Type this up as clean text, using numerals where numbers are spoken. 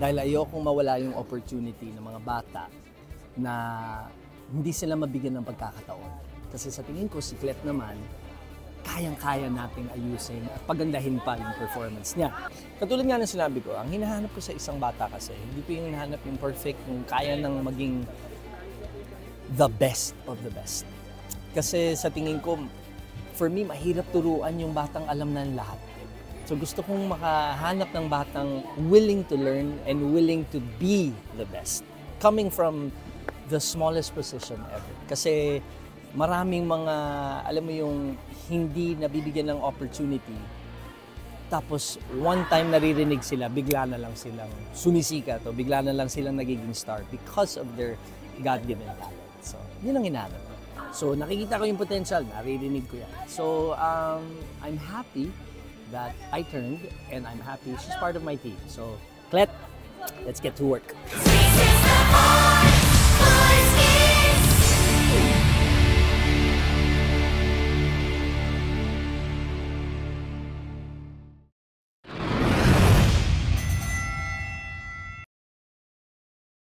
Dahil ayokong mawala yung opportunity ng mga bata na hindi sila mabigyan ng pagkakataon. Kasi sa tingin ko, si Clet naman, kayang-kaya nating ayusin at pagandahin pa yung performance niya. Katulad nga ng sinabi ko, ang hinahanap ko sa isang bata kasi, hindi ko yung hinahanap yung perfect, yung kaya nang maging the best of the best. Kasi sa tingin ko, for me, mahirap turuan yung batang alam na lahat. So gusto kong makahanap ng batang willing to learn and willing to be the best. Coming from the smallest position ever. Kasi maraming mga, alam mo yung hindi nabibigyan ng opportunity. Tapos one time naririnig sila, bigla na lang silang sumisikat o bigla na lang silang nagiging star because of their God-given talent. So yun ang hinahanap. So nakikita ko yung potential, naririnig ko yan. So I'm happy that I turned and I'm happy she's part of my team. So Clet, let's get to work.